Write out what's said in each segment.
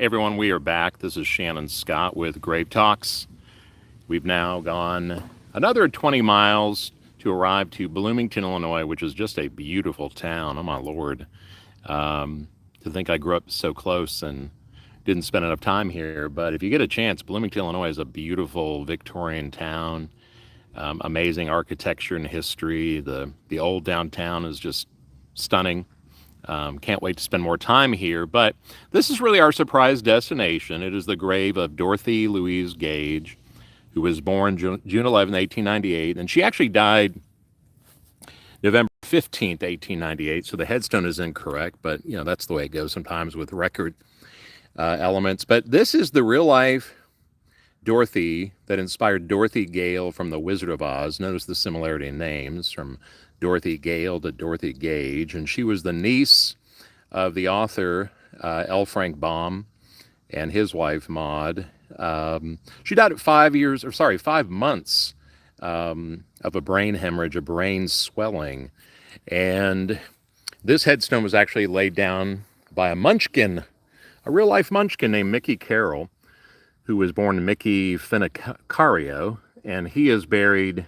Hey everyone, we are back. This is Shannon Scott with Grave Talks. We've now gone another 20 miles to arrive to Bloomington, Illinois, which is just a beautiful town. Oh my lord. To think I grew up so close and didn't spend enough time here. But if you get a chance, Bloomington, Illinois is a beautiful Victorian town. Amazing architecture and history. The old downtown is just stunning. Can't wait to spend more time here. But this is really our surprise destination. It is the grave of Dorothy Louise Gage, who was born June 11, 1898. And she actually died November 15th, 1898. So the headstone is incorrect. But, you know, that's the way it goes sometimes with record elements. But this is the real life Dorothy that inspired Dorothy Gale from The Wizard of Oz. Notice the similarity in names from Dorothy Gale to Dorothy Gage. And she was the niece of the author L. Frank Baum and his wife Maud. She died at 5 months of a brain hemorrhage, a brain swelling. And this headstone was actually laid down by a munchkin, a real life munchkin named Mickey Carroll, who was born Mickey Finicario, and he is buried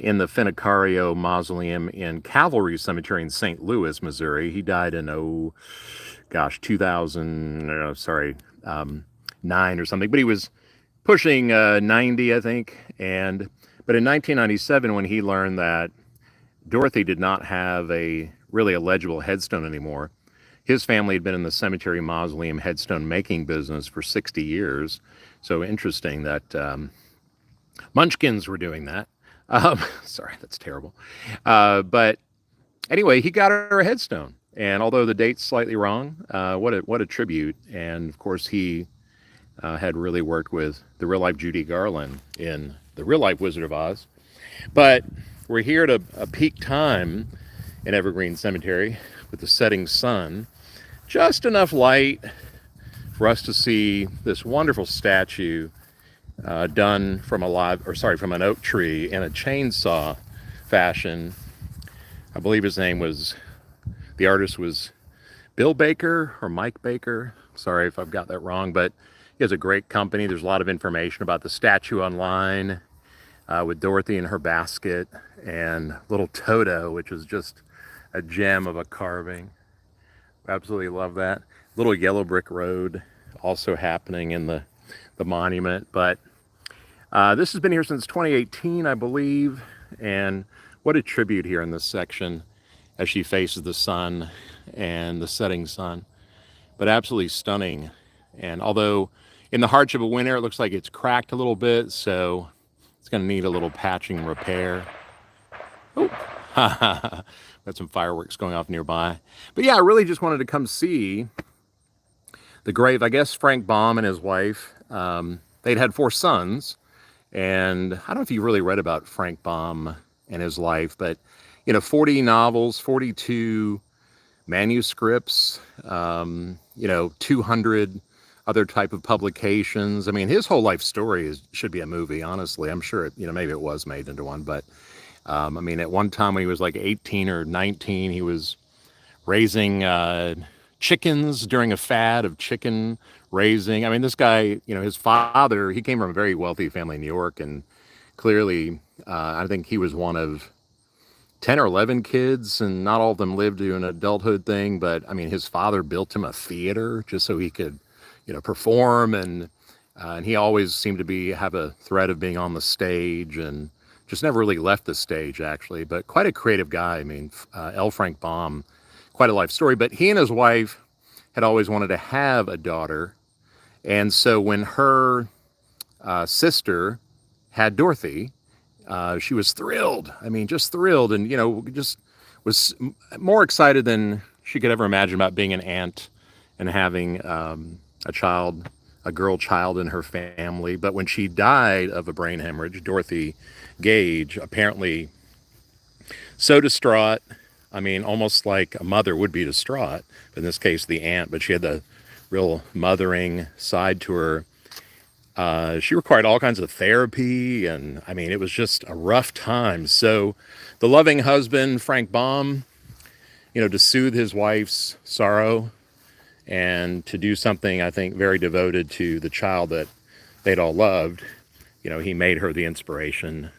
in the Finicario Mausoleum in Cavalry Cemetery in St. Louis, Missouri. He died in 9 or something, but he was pushing 90, I think. But in 1997, when he learned that Dorothy did not have a really a legible headstone anymore, his family had been in the cemetery mausoleum headstone making business for 60 years. So interesting that munchkins were doing that. Sorry, that's terrible. But anyway, he got her a headstone. And although the date's slightly wrong, what a tribute. And of course, he had really worked with the real life Judy Garland in the real life Wizard of Oz. But we're here at a peak time in Evergreen Cemetery with the setting sun. Just enough light for us to see this wonderful statue done from an oak tree in a chainsaw fashion. I believe the artist was Bill Baker or Mike Baker. Sorry if I've got that wrong, but he has a great company. There's a lot of information about the statue online with Dorothy in her basket and little Toto, which is just a gem of a carving. Absolutely love that. Little yellow brick road also happening in the monument. But this has been here since 2018, I believe. And what a tribute here in this section as she faces the sun and the setting sun. But absolutely stunning. And although in the hardship of winter, it looks like it's cracked a little bit, so it's going to need a little patching and repair. Oh, got some fireworks going off nearby. But yeah, I really just wanted to come see the grave. I guess Frank Baum and his wife, they'd had 4 sons. And I don't know if you really read about Frank Baum and his life, but, 40 novels, 42 manuscripts, 200 other type of publications. I mean, his whole life story should be a movie, honestly. I'm sure, maybe it was made into one, but at one time when he was like 18 or 19, he was raising chickens during a fad of chicken raising. I mean, this guy, his father, he came from a very wealthy family in New York, and clearly, I think he was one of 10 or 11 kids, and not all of them lived to an adulthood thing. But I mean, his father built him a theater just so he could, perform, and he always seemed to have a thread of being on the stage, and just never really left the stage, actually. But quite a creative guy. I mean, L. Frank Baum, quite a life story. But he and his wife had always wanted to have a daughter. And so when her sister had Dorothy, she was thrilled. I mean, just thrilled, and, just was more excited than she could ever imagine about being an aunt and having a girl child in her family. But when she died of a brain hemorrhage, Dorothy Gage, apparently so distraught. I mean, almost like a mother would be distraught. In this case, the aunt, but she had the real mothering side to her. She required all kinds of therapy, and I mean, it was just a rough time. So the loving husband, Frank Baum, to soothe his wife's sorrow and to do something, I think, very devoted to the child that they'd all loved. You know, he made her the inspiration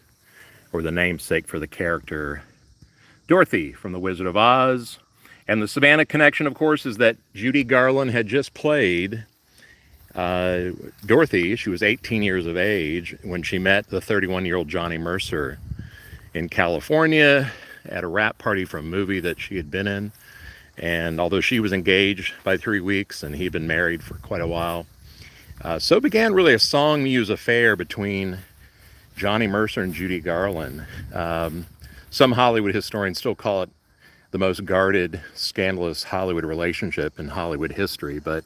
or the namesake for the character Dorothy from The Wizard of Oz. And the Savannah connection, of course, is that Judy Garland had just played Dorothy. She was 18 years of age when she met the 31-year-old Johnny Mercer in California at a wrap party for a movie that she had been in. And although she was engaged by 3 weeks and he'd been married for quite a while, so began really a song muse affair between Johnny Mercer and Judy Garland. Some Hollywood historians still call it the most guarded, scandalous Hollywood relationship in Hollywood history, but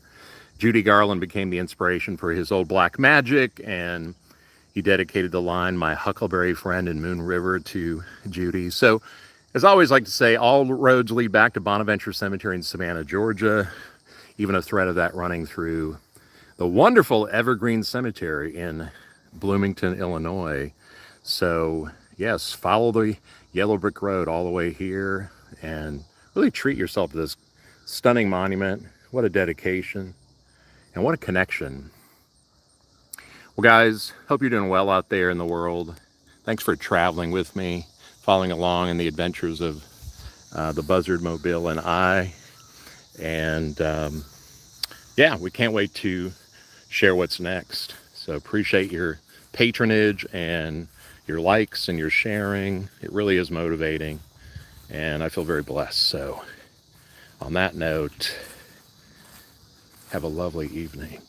Judy Garland became the inspiration for his Old Black Magic, and he dedicated the line, "My Huckleberry Friend in Moon River," to Judy. So, as I always like to say, all roads lead back to Bonaventure Cemetery in Savannah, Georgia, even a thread of that running through the wonderful Evergreen Cemetery in Bloomington, Illinois. So, yes, follow the yellow brick road all the way here and really treat yourself to this stunning monument. What a dedication and what a connection. Well, guys, hope you're doing well out there in the world. Thanks for traveling with me, following along in the adventures of the Buzzard Mobile and I. And yeah, we can't wait to share what's next. So appreciate your patronage and your likes and your sharing. It really is motivating, and I feel very blessed. So on that note, have a lovely evening.